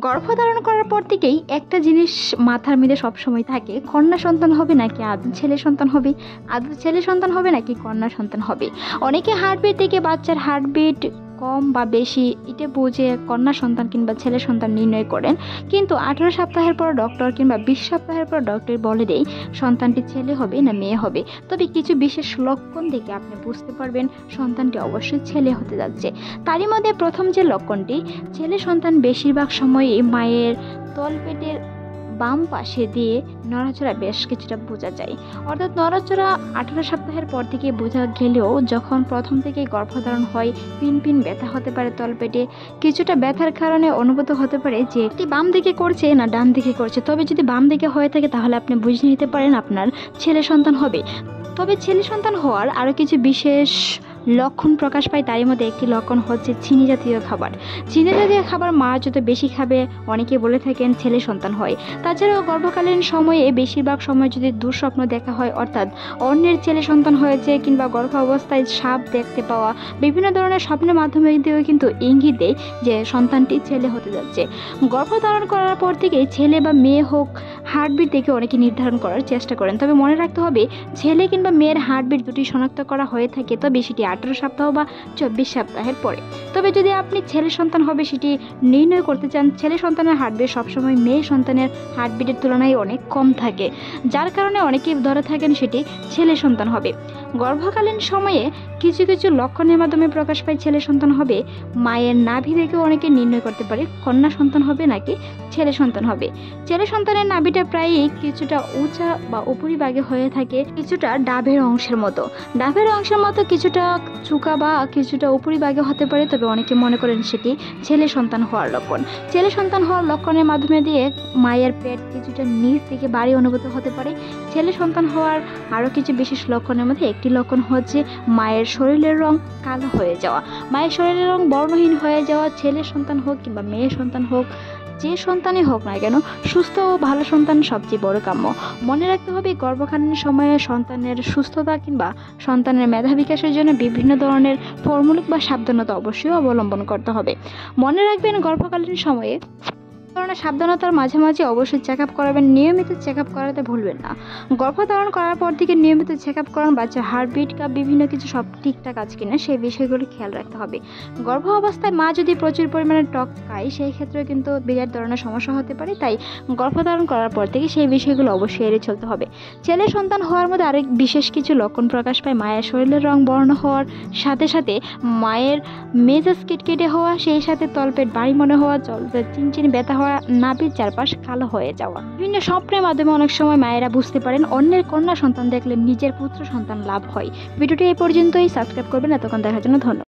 গর্ভধারণ করার পর থেকেই একটা জিনিস মাথার মধ্যে সবসময় থাকে, কন্যা সন্তান হবে নাকি আদৌ ছেলে সন্তান হবে, আদৌ ছেলে সন্তান হবে নাকি কন্যা সন্তান হবে। অনেকে হার্টবিট থেকে বাচ্চার হার্টবিট কম বা বেশি এটা বুঝে কন্যা সন্তান কিংবা ছেলে সন্তান নির্ণয় করেন, কিন্তু 18 সপ্তাহের পর ডক্টর কিংবা 20 সপ্তাহের পর ডক্টর বলে দেয় সন্তানটি ছেলে হবে না মেয়ে হবে। তবে কিছু বিশেষ লক্ষণ দেখে আপনি বুঝতে পারবেন সন্তানটি অবশ্যই ছেলে হতে যাচ্ছে। তারই মধ্যে প্রথম যে লক্ষণটি, ছেলে সন্তান বেশিরভাগ সময়ই মায়ের তলপেটের বাম পাশে দিয়ে নড়াচড়া বেশ কিছুটা বোঝা যায়। অর্থাৎ নড়াচড়া 18 সপ্তাহের পর থেকে বোঝা গেলেও যখন প্রথম থেকে গর্ভধারণ হয় পিন পিন ব্যথা হতে পারে তলপেটে, কিছুটা ব্যথার কারণে অনুভূত হতে পারে যে এটি বাম দিকে করছে না ডান দিকে করছে। তবে যদি বাম দিকে হয়ে থাকে তাহলে আপনি বুঝে নিতে পারেন আপনার ছেলে সন্তান হবে। তবে ছেলে সন্তান হওয়ার আরও কিছু বিশেষ লক্ষণ প্রকাশ পায়, তারই মধ্যে একটি লক্ষণ হচ্ছে চিনি জাতীয় খাবার। চিনি জাতীয় খাবার মা যত বেশি খাবে অনেকে বলে থাকেন ছেলে সন্তান হয়। তাছাড়াও গর্ভকালীন সময়ে বেশিরভাগ সময় যদি দুঃস্বপ্ন দেখা হয়, অর্থাৎ অন্যের ছেলে সন্তান হয়েছে কিংবা গর্ভ অবস্থায় সাপ দেখতে পাওয়া, বিভিন্ন ধরনের স্বপ্নের মাধ্যমে দিয়েও কিন্তু ইঙ্গিত দেয় যে সন্তানটি ছেলে হতে যাচ্ছে। গর্ভধারণ করার পর থেকেই ছেলে বা মেয়ে হোক হার্টবিট দেখে অনেকে নির্ধারণ করার চেষ্টা করেন। তবে মনে রাখতে হবে ছেলে কিংবা মেয়ের হার্টবিট দুটি শনাক্ত করা হয়ে থাকে তবে সেটি 18 সপ্তাহ বা 24 সপ্তাহের পরে। তবে যদি আপনি ছেলে সন্তান হবে সেটি নির্ণয় করতে চান, ছেলে সন্তানের হার্টবিট সবসময় মেয়ে সন্তানের হার্টবিটের তুলনায় অনেক কম থাকে, যার কারণে অনেকেই ধরে থাকেন সেটি ছেলে সন্তান হবে। গর্ভকালীন সময়ে কিছু কিছু লক্ষণের মাধ্যমে প্রকাশ পায় ছেলে সন্তান হবে। মায়ের নাভি দেখেও অনেকে নির্ণয় করতে পারে কন্যা সন্তান হবে নাকি ছেলে সন্তান হবে। ছেলে সন্তানের নাভিটা প্রায়ই কিছুটা উঁচা বা উপরিভাগে হয়ে থাকে, কিছুটা ডাবের অংশের মতো কিছুটা চুকা বা কিছুটা উপরিভাগে হতে পারে। তবে অনেকে মনে করেন সেটি ছেলে সন্তান হওয়ার লক্ষণ। ছেলে সন্তান হওয়ার লক্ষণের মাধ্যমে দিয়ে মায়ের পেট কিছুটা নিচ থেকে ভারী অনুভূত হতে পারে। ছেলে সন্তান হওয়ার আরও কিছু বিশেষ লক্ষণের মধ্যে একটি লক্ষণ হচ্ছে মায়ের শরীরের রং কালো হয়ে যাওয়া, মায়ের শরীরের রং বর্ণহীন হয়ে যাওয়া। ছেলে সন্তান হোক কিংবা মেয়ে সন্তান হোক, যে সন্তানই হোক না কেন, সুস্থ ও ভালো সন্তান সবচেয়ে বড় কাম্য। মনে রাখতে হবে গর্ভকালীন সময়ে সন্তানের সুস্থতা কিংবা সন্তানের মেধা বিকাশের জন্য বিভিন্ন ধরনের ফর্মুলিক বা সাবধানতা অবশ্যই অবলম্বন করতে হবে। মনে রাখবেন গর্ভকালীন সময়ে ধরনের সাবধানতার মাঝে মাঝে অবশ্যই চেক আপ করাবেন, নিয়মিত চেক আপ করাতে ভুলবেন না। গর্ভধারণ করার পর থেকে নিয়মিত চেক আপ করান, বাচ্চার হার্টবিট বা বিভিন্ন কিছু সব ঠিকঠাক আছে কিনা সেই বিষয়গুলো খেয়াল রাখতে হবে। গর্ভ অবস্থায় মা যদি প্রচুর পরিমাণে টক খায় সেই ক্ষেত্রে কিন্তু বিরাট ধরনের সমস্যা হতে পারে, তাই গর্ভধারণ করার পর থেকে সেই বিষয়গুলো অবশ্যই এড়িয়ে চলতে হবে। ছেলে সন্তান হওয়ার মধ্যে আরেক বিশেষ কিছু লক্ষণ প্রকাশ পায়, মায়ের শরীরের রং বর্ণ হওয়ার সাথে সাথে মায়ের মেজাজ কিটকেটে হওয়া, সেই সাথে তলপেট ভারী মনে হওয়া, চিনচিনি ব্যথা হওয়া, নাভির চারপাশ কালো হয়ে যাওয়া। বিভিন্ন স্বপ্নের মাধ্যমে অনেক সময় মায়েরা বুঝতে পারেন অন্যের কন্যা সন্তান দেখলে নিজের পুত্র সন্তান লাভ হয়। ভিডিওটি এই পর্যন্তই। সাবস্ক্রাইব করবেন। এতক্ষণ দেখার জন্য ধন্যবাদ।